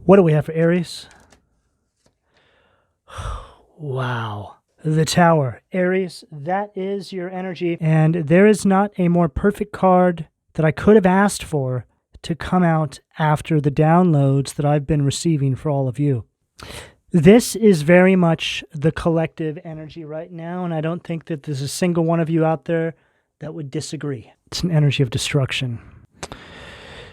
What do we have for Aries? Wow. The Tower. Aries, that is your energy. And there is not a more perfect card that I could have asked for to come out after the downloads that I've been receiving for all of you. This is very much the collective energy right now, and I don't think that there's a single one of you out there that would disagree. It's an energy of destruction.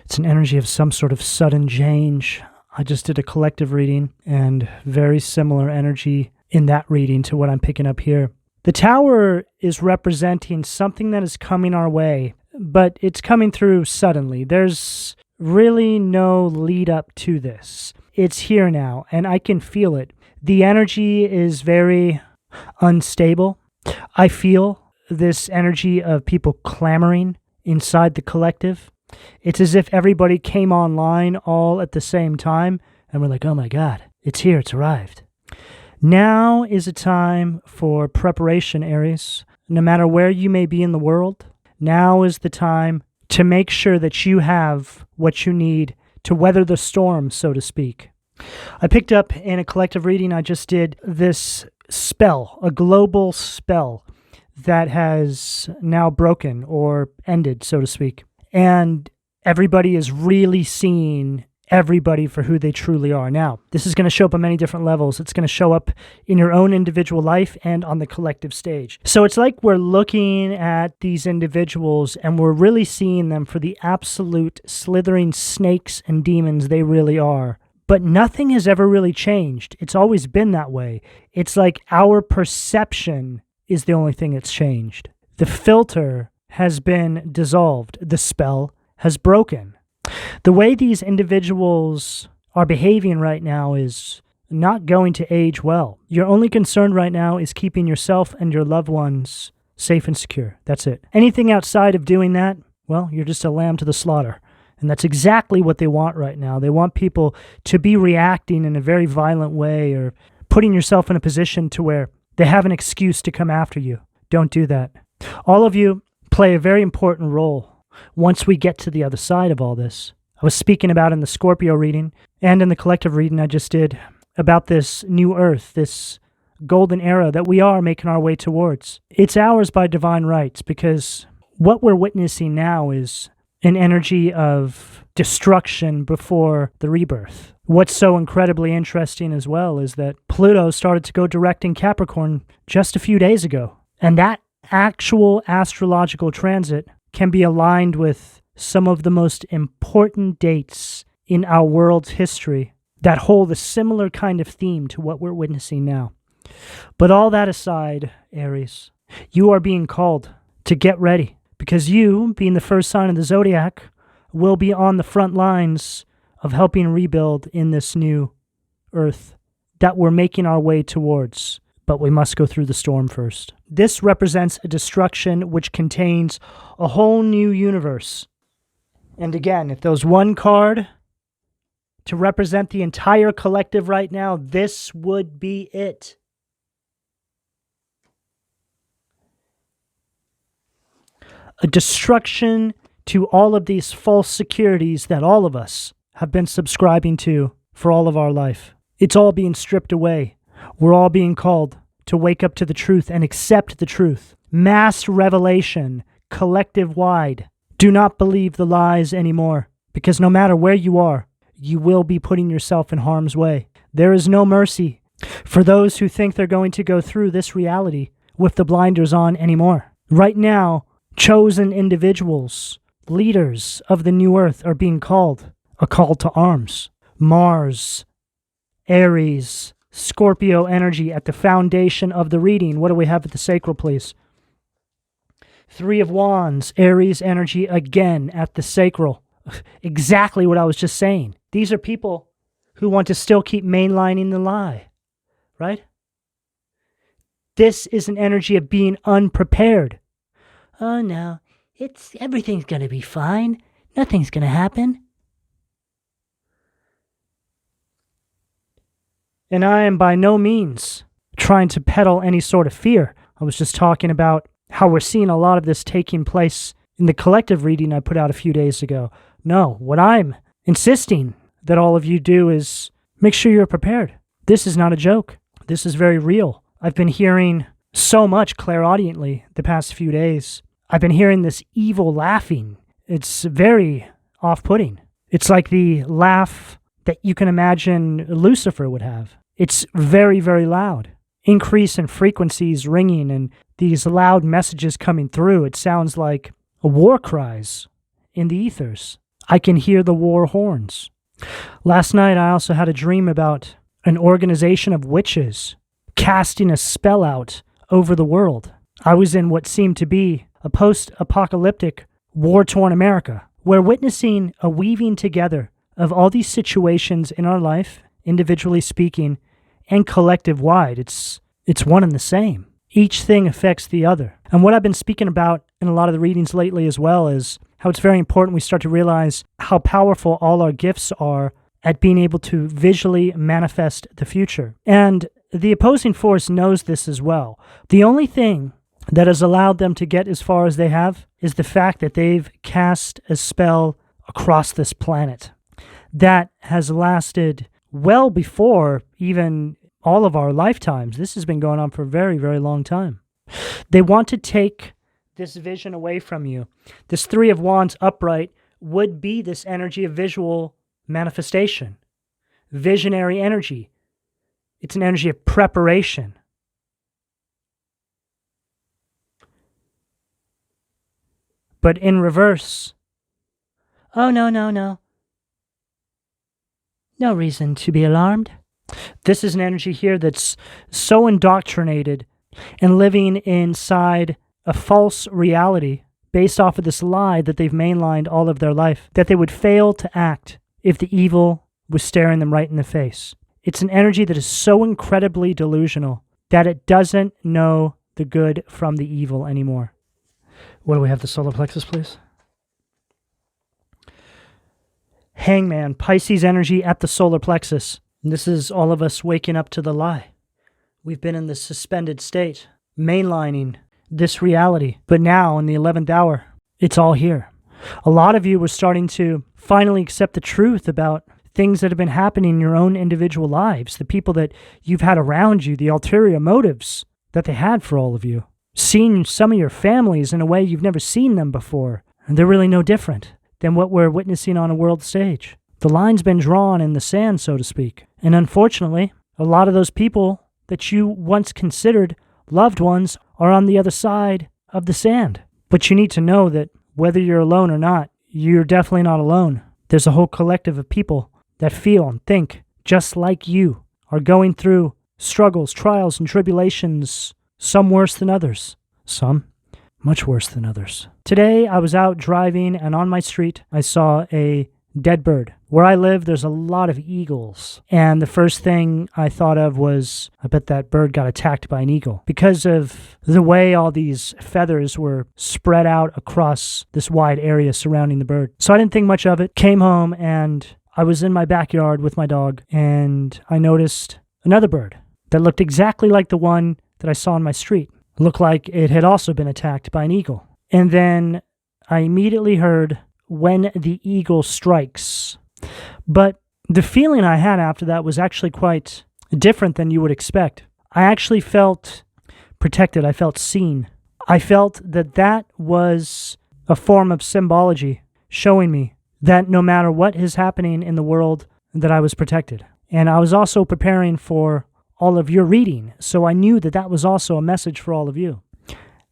It's an energy of some sort of sudden change. I just did a collective reading, and very similar energy in that reading to what I'm picking up here. The Tower is representing something that is coming our way, but it's coming through suddenly. There's really no lead up to this. It's here now, and I can feel it. The energy is very unstable. I feel this energy of people clamoring inside the collective. It's as if everybody came online all at the same time, and we're like, oh my God, it's here, it's arrived. Now is a time for preparation, Aries. No matter where you may be in the world, now is the time to make sure that you have what you need to weather the storm, so to speak. I picked up in a collective reading I just did this spell, a global spell that has now broken or ended, so to speak. And everybody is really seeing everybody for who they truly are. Now, this is going to show up on many different levels. It's going to show up in your own individual life and on the collective stage. So it's like we're looking at these individuals and we're really seeing them for the absolute slithering snakes and demons they really are. But nothing has ever really changed. It's always been that way. It's like our perception is the only thing that's changed. The filter has been dissolved. The spell has broken. The way these individuals are behaving right now is not going to age well. Your only concern right now is keeping yourself and your loved ones safe and secure. That's it. Anything outside of doing that, well, you're just a lamb to the slaughter. And that's exactly what they want right now. They want people to be reacting in a very violent way or putting yourself in a position to where they have an excuse to come after you. Don't do that. All of you play a very important role once we get to the other side of all this. I was speaking about in the Scorpio reading and in the collective reading I just did about this new earth, this golden era that we are making our way towards. It's ours by divine rights because what we're witnessing now is an energy of destruction before the rebirth. What's so incredibly interesting as well is that Pluto started to go direct in Capricorn just a few days ago. And that actual astrological transit can be aligned with some of the most important dates in our world's history that hold a similar kind of theme to what we're witnessing now. But all that aside, Aries, you are being called to get ready because you, being the first sign of the zodiac, will be on the front lines of helping rebuild in this new earth that we're making our way towards. But we must go through the storm first. This represents a destruction which contains a whole new universe. And again, if there was one card to represent the entire collective right now, this would be it. A destruction to all of these false securities that all of us have been subscribing to for all of our life. It's all being stripped away. We're all being called to wake up to the truth and accept the truth. Mass revelation, collective-wide. Do not believe the lies anymore, because no matter where you are, you will be putting yourself in harm's way. There is no mercy for those who think they're going to go through this reality with the blinders on anymore. Right now, chosen individuals, leaders of the new earth are being called a call to arms. Mars, Aries, Scorpio energy at the foundation of the reading. What do we have at the sacral, please? Three of Wands, Aries energy again at the sacral. Exactly what I was just saying. These are people who want to still keep mainlining the lie, right? This is an energy of being unprepared. Oh no, everything's going to be fine. Nothing's going to happen. And I am by no means trying to peddle any sort of fear. I was just talking about how we're seeing a lot of this taking place in the collective reading I put out a few days ago. No, what I'm insisting that all of you do is make sure you're prepared. This is not a joke. This is very real. I've been hearing so much clairaudiently the past few days. I've been hearing this evil laughing. It's very off-putting. It's like the laugh that you can imagine Lucifer would have. It's very, very loud. Increase in frequencies ringing and these loud messages coming through. It sounds like war cries in the ethers. I can hear the war horns. Last night, I also had a dream about an organization of witches casting a spell out over the world. I was in what seemed to be a post-apocalyptic, war-torn America. We're witnessing a weaving together of all these situations in our life, individually speaking, and collective-wide. It's one and the same. Each thing affects the other. And what I've been speaking about in a lot of the readings lately as well is how it's very important we start to realize how powerful all our gifts are at being able to visually manifest the future. And the opposing force knows this as well. The only thing that has allowed them to get as far as they have is the fact that they've cast a spell across this planet that has lasted well before even all of our lifetimes. This has been going on for a very, very long time. They want to take this vision away from you. This Three of Wands upright would be this energy of visual manifestation, visionary energy. It's an energy of preparation. But in reverse, oh, no. No reason to be alarmed. This is an energy here that's so indoctrinated and living inside a false reality based off of this lie that they've mainlined all of their life, that they would fail to act if the evil was staring them right in the face. It's an energy that is so incredibly delusional that it doesn't know the good from the evil anymore. What do we have, the solar plexus, please? Hangman, Pisces energy at the solar plexus. And this is all of us waking up to the lie. We've been in this suspended state, mainlining this reality. But now, in the 11th hour, it's all here. A lot of you were starting to finally accept the truth about things that have been happening in your own individual lives, the people that you've had around you, the ulterior motives that they had for all of you. Seeing some of your families in a way you've never seen them before. And they're really no different than what we're witnessing on a world stage. The line's been drawn in the sand, so to speak. And unfortunately, a lot of those people that you once considered loved ones are on the other side of the sand. But you need to know that whether you're alone or not, you're definitely not alone. There's a whole collective of people that feel and think just like you, are going through struggles, trials, and tribulations, some worse than others, some much worse than others. Today, I was out driving, and on my street, I saw a dead bird. Where I live, there's a lot of eagles. And the first thing I thought of was, I bet that bird got attacked by an eagle. Because of the way all these feathers were spread out across this wide area surrounding the bird. So I didn't think much of it. Came home, and I was in my backyard with my dog, and I noticed another bird that looked exactly like the one that I saw on my street. It looked like it had also been attacked by an eagle. And then I immediately heard when the eagle strikes. But the feeling I had after that was actually quite different than you would expect. I actually felt protected. I felt seen. I felt that that was a form of symbology showing me that no matter what is happening in the world, that I was protected. And I was also preparing for all of your reading, so I knew that that was also a message for all of you.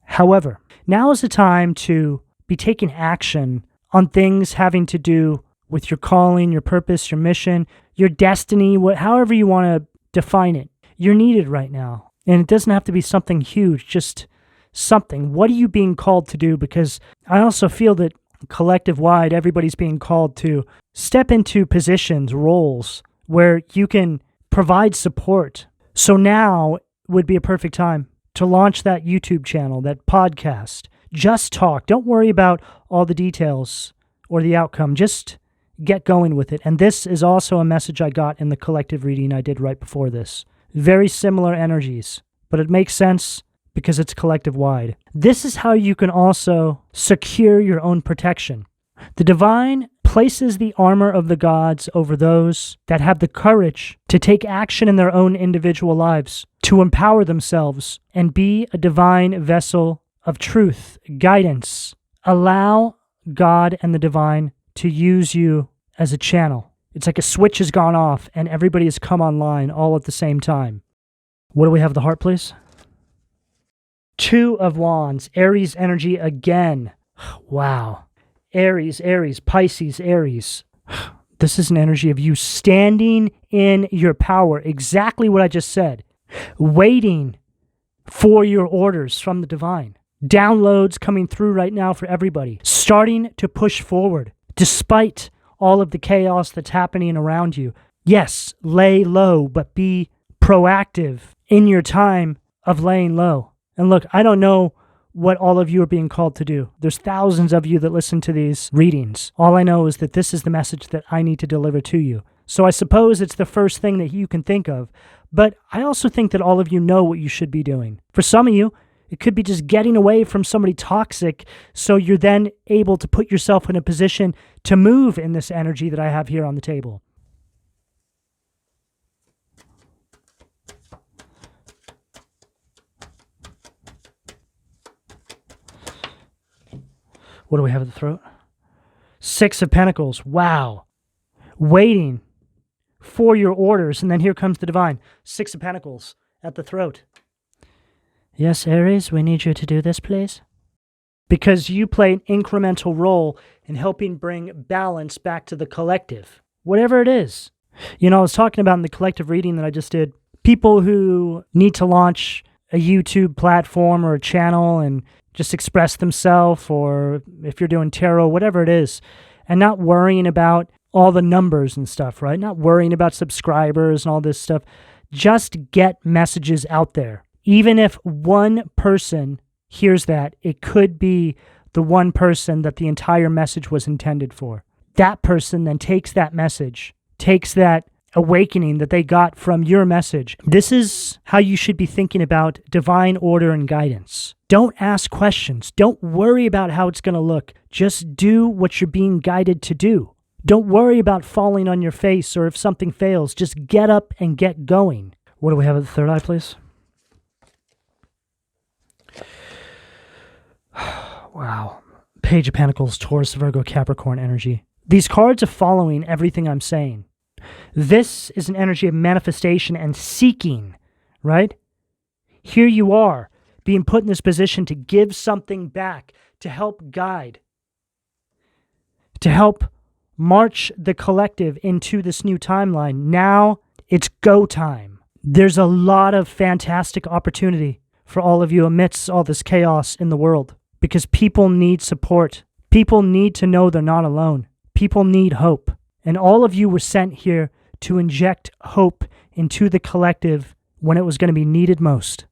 However, now is the time to be taking action on things having to do with your calling, your purpose, your mission, your destiny, however you want to define it. You're needed right now. And it doesn't have to be something huge, just something. What are you being called to do? Because I also feel that collective-wide, everybody's being called to step into positions, roles, where you can provide support. So now would be a perfect time to launch that YouTube channel, that podcast. Just talk. Don't worry about all the details or the outcome. Just get going with it. And this is also a message I got in the collective reading I did right before this. Very similar energies, but it makes sense because it's collective-wide. This is how you can also secure your own protection. The divine places the armor of the gods over those that have the courage to take action in their own individual lives, to empower themselves and be a divine vessel of truth, guidance. Allow God and the divine to use you as a channel. It's like a switch has gone off and everybody has come online all at the same time. What do we have at the heart, please? Two of Wands, Aries energy again. Wow. Aries, Pisces, Aries. This is an energy of you standing in your power. Exactly what I just said. Waiting for your orders from the divine. Downloads coming through right now for everybody. Starting to push forward despite all of the chaos that's happening around you. Yes, lay low, but be proactive in your time of laying low. And look, I don't know what all of you are being called to do. There's thousands of you that listen to these readings. All I know is that this is the message that I need to deliver to you. So I suppose it's the first thing that you can think of. But I also think that all of you know what you should be doing. For some of you, it could be just getting away from somebody toxic so you're then able to put yourself in a position to move in this energy that I have here on the table. What do we have at the throat? Six of Pentacles. Wow. Waiting for your orders. And then here comes the divine. Six of Pentacles at the throat. Yes, Aries, we need you to do this, please. Because you play an incremental role in helping bring balance back to the collective. Whatever it is. You know, I was talking about in the collective reading that I just did, people who need to launch a YouTube platform or a channel and just express themselves, or if you're doing tarot, whatever it is, and not worrying about all the numbers and stuff, right? Not worrying about subscribers and all this stuff. Just get messages out there. Even if one person hears that, it could be the one person that the entire message was intended for. That person then takes that message, takes that awakening that they got from your message. This is how you should be thinking about divine order and guidance. Don't ask questions. Don't worry about how it's going to look. Just do what you're being guided to do. Don't worry about falling on your face or if something fails. Just get up and get going. What do we have at the third eye, please? Wow. Page of Pentacles, Taurus, Virgo, Capricorn energy. These cards are following everything I'm saying. This is an energy of manifestation and seeking, right? Here you are, being put in this position to give something back, to help guide, to help march the collective into this new timeline. Now it's go time. There's a lot of fantastic opportunity for all of you amidst all this chaos in the world, because people need support. People need to know they're not alone. People need hope. And all of you were sent here to inject hope into the collective when it was going to be needed most.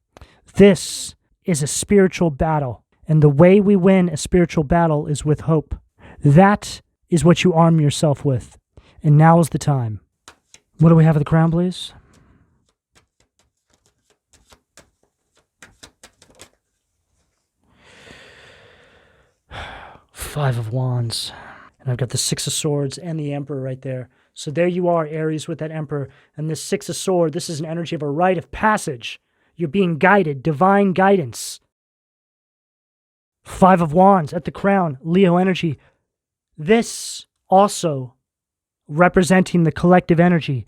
This is a spiritual battle. And the way we win a spiritual battle is with hope. That is what you arm yourself with. And now is the time. What do we have at the crown, please? Five of Wands. And I've got the Six of Swords and the Emperor right there. So there you are, Aries, with that Emperor. And this Six of Swords, this is an energy of a rite of passage. You're being guided, divine guidance. Five of Wands at the crown, Leo energy. This also representing the collective energy.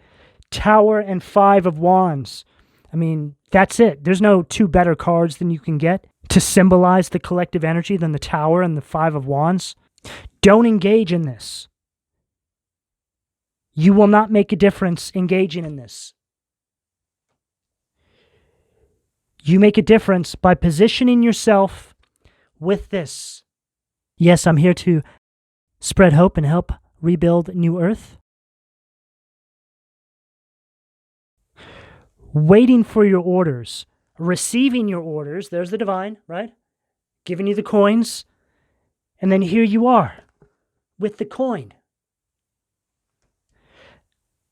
Tower and Five of Wands. I mean, that's it. There's no two better cards than you can get to symbolize the collective energy than the Tower and the Five of Wands. Don't engage in this. You will not make a difference engaging in this. You make a difference by positioning yourself with this. Yes, I'm here to spread hope and help rebuild New Earth. Waiting for your orders, receiving your orders. There's the divine, right? Giving you the coins. And then here you are with the coin.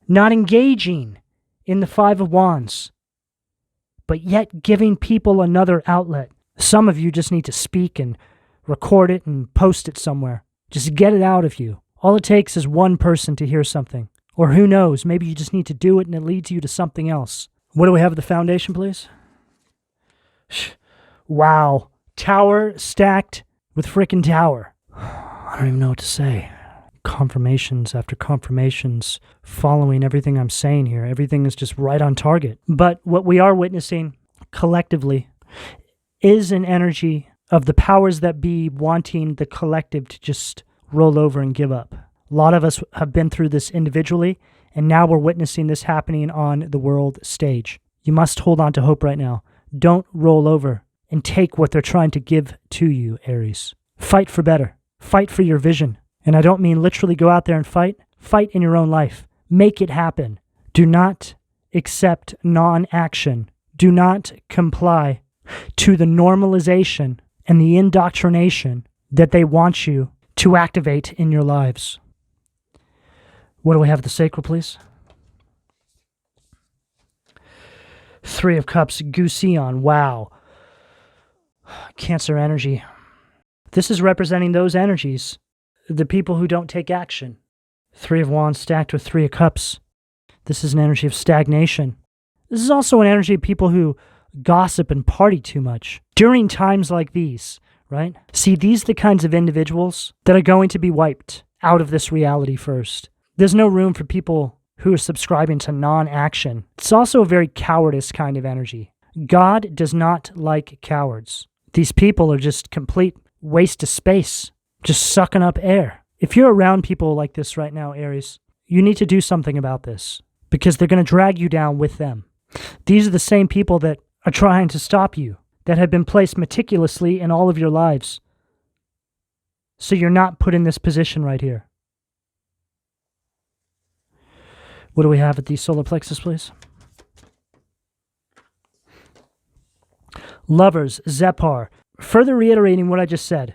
Not engaging in the Five of Wands, but yet giving people another outlet. Some of you just need to speak and record it and post it somewhere. Just get it out of you. All it takes is one person to hear something. Or who knows, maybe you just need to do it and it leads you to something else. What do we have at the foundation, please? Wow. Tower stacked with frickin' tower. I don't even know what to say. Confirmations after confirmations following everything I'm saying here. Everything is just right on target. But what we are witnessing collectively is an energy of the powers that be wanting the collective to just roll over and give up. A lot of us have been through this individually, and now we're witnessing this happening on the world stage. You must hold on to hope right now. Don't roll over and take what they're trying to give to you, Aries. Fight for better. Fight for your vision. And I don't mean literally go out there and fight. Fight in your own life. Make it happen. Do not accept non-action. Do not comply to the normalization and the indoctrination that they want you to activate in your lives. What do we have at the sacral, please? Three of Cups, Gusion. Wow. Cancer energy. This is representing those energies, the people who don't take action. Three of Wands stacked with Three of Cups. This is an energy of stagnation. This is also an energy of people who gossip and party too much during times like these, right? See, these are the kinds of individuals that are going to be wiped out of this reality first. There's no room for people who are subscribing to non-action. It's also a very cowardice kind of energy. God does not like cowards. These people are just complete waste of space, just sucking up air. If you're around people like this right now, Aries, you need to do something about this because they're going to drag you down with them. These are the same people that are trying to stop you, that have been placed meticulously in all of your lives. So you're not put in this position right here. What do we have at the solar plexus, please? Lovers, Zephyr. Further reiterating what I just said.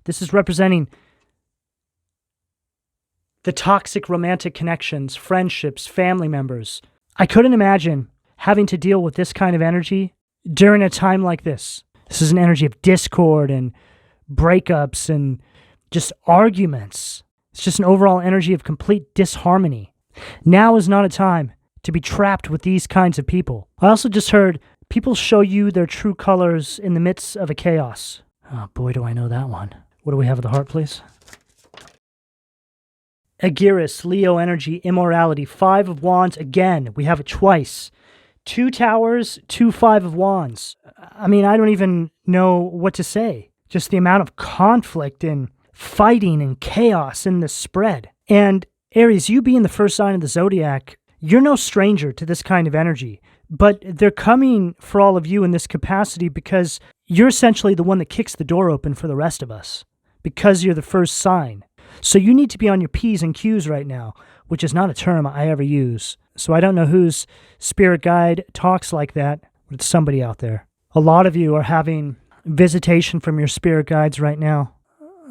This is representing the toxic romantic connections, friendships, family members. I couldn't imagine having to deal with this kind of energy during a time like this. This is an energy of discord and breakups and just arguments. It's just an overall energy of complete disharmony. Now is not a time to be trapped with these kinds of people. I also just heard people show you their true colors in the midst of a chaos. Oh boy, do I know that one. What do we have at the heart, please? Aegirus, Leo energy, immorality, Five of Wands. Again, we have it twice. Two Towers, two Five of Wands. I mean, I don't even know what to say. Just the amount of conflict and fighting and chaos in this spread. And Aries, you being the first sign of the zodiac, you're no stranger to this kind of energy. But they're coming for all of you in this capacity because you're essentially the one that kicks the door open for the rest of us. Because you're the first sign. So you need to be on your P's and Q's right now, which is not a term I ever use. So I don't know whose spirit guide talks like that, but it's somebody out there. A lot of you are having visitation from your spirit guides right now.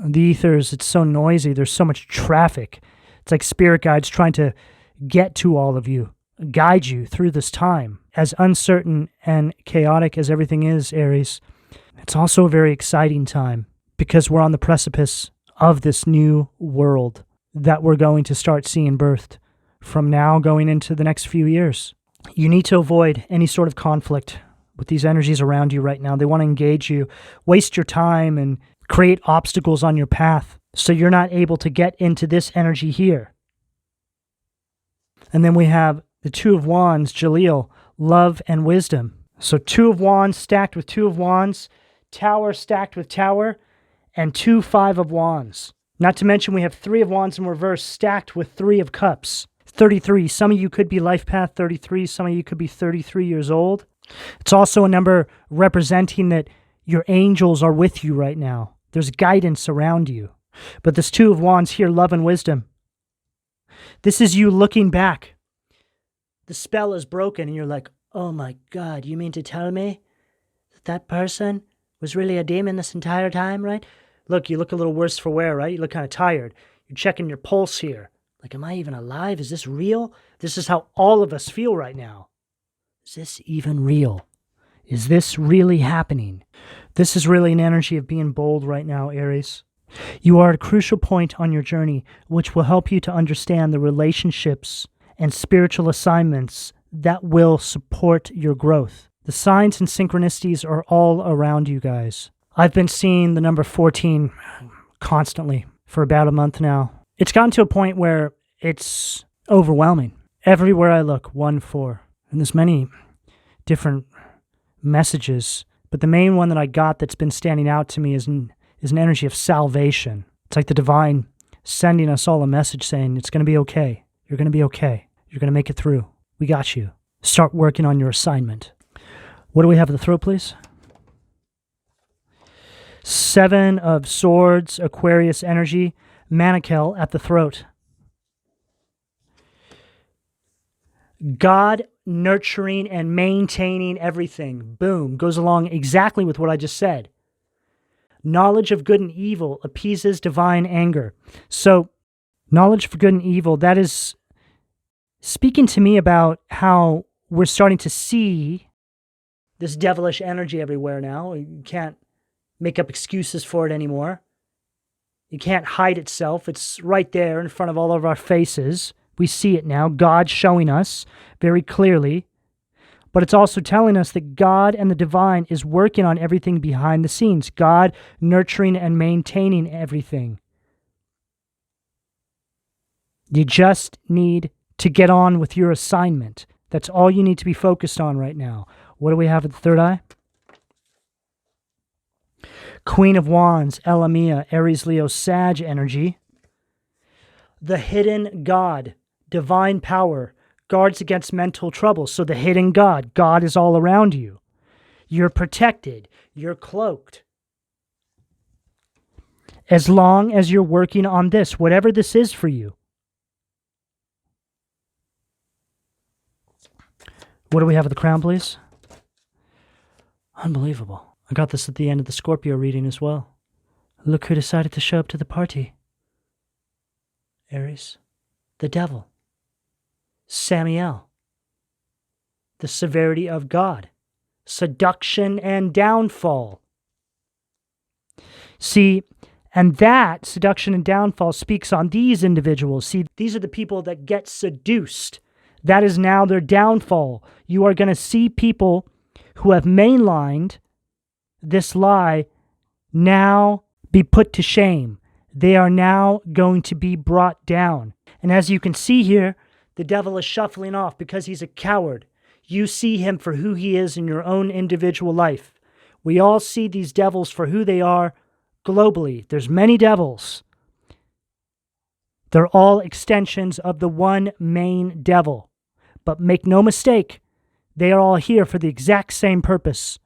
The ethers, it's so noisy. There's so much traffic. It's like spirit guides trying to get to all of you, guide you through this time. As uncertain and chaotic as everything is, Aries, it's also a very exciting time because we're on the precipice of this new world that we're going to start seeing birthed from now going into the next few years. You need to avoid any sort of conflict with these energies around you right now. They want to engage you, waste your time, and create obstacles on your path so you're not able to get into this energy here. And then we have the Two of Wands, Jaleel, love and wisdom. So Two of Wands stacked with Two of Wands, Tower stacked with Tower, and two Five of Wands. Not to mention we have Three of Wands in reverse stacked with Three of Cups. 33. Some of you could be life path 33. Some of you could be 33 years old. It's also a number representing that your angels are with you right now. There's guidance around you. But this Two of Wands here, love and wisdom. This is you looking back. The spell is broken and you're like, oh my God, you mean to tell me that person was really a demon this entire time, right? Look, you look a little worse for wear, right? You look kind of tired. You're checking your pulse here. Like, am I even alive? Is this real? This is how all of us feel right now. Is this even real? Is this really happening? This is really an energy of being bold right now, Aries. You are at a crucial point on your journey, which will help you to understand the relationships and spiritual assignments that will support your growth. The signs and synchronicities are all around you guys. I've been seeing the number 14 constantly for about a month now. It's gotten to a point where it's overwhelming. Everywhere I look, 1-4. And there's many different messages, but the main one that I got that's been standing out to me is an energy of salvation. It's like the divine sending us all a message saying, it's going to be okay. You're going to be okay. You're going to make it through. We got you. Start working on your assignment. What do we have at the throat, please? 7 of Swords, Aquarius energy, Manakel at the throat. God nurturing and maintaining everything. Boom. Goes along exactly with what I just said. Knowledge of good and evil appeases divine anger. So, knowledge of good and evil, that is speaking to me about how we're starting to see this devilish energy everywhere now. You can't make up excuses for it anymore. You can't hide itself. It's right there in front of all of our faces. We see it now. God showing us very clearly. But it's also telling us that God and the divine is working on everything behind the scenes. God nurturing and maintaining everything. You just need to get on with your assignment. That's all you need to be focused on right now. What do we have at the third eye? Queen of Wands, Elamia, Aries, Leo, Sag energy. The hidden God, divine power, guards against mental trouble. So the hidden God, God is all around you. You're protected. You're cloaked. As long as you're working on this, whatever this is for you. What do we have at the crown, please? Unbelievable. I got this at the end of the Scorpio reading as well. Look who decided to show up to the party. Aries. The devil. Samael. The severity of God. Seduction and downfall. See, and that seduction and downfall speaks on these individuals. See, these are the people that get seduced. That is now their downfall. You are going to see people who have mainlined this lie now be put to shame. They are now going to be brought down. And as you can see here, the devil is shuffling off because he's a coward. You see him for who he is in your own individual life. We all see these devils for who they are globally. There's many devils. They're all extensions of the one main devil. But make no mistake, they are all here for the exact same purpose.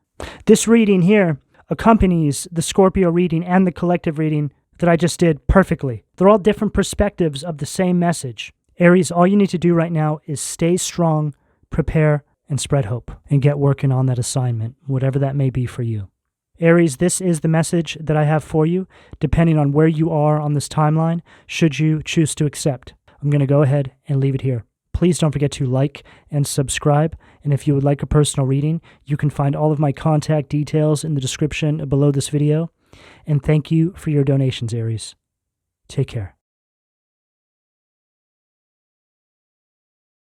This reading here accompanies the Scorpio reading and the collective reading that I just did perfectly. They're all different perspectives of the same message. Aries, all you need to do right now is stay strong, prepare, and spread hope, and get working on that assignment, whatever that may be for you. Aries, this is the message that I have for you, depending on where you are on this timeline, should you choose to accept. I'm going to go ahead and leave it here. Please don't forget to like and subscribe. And if you would like a personal reading, you can find all of my contact details in the description below this video. And thank you for your donations, Aries. Take care.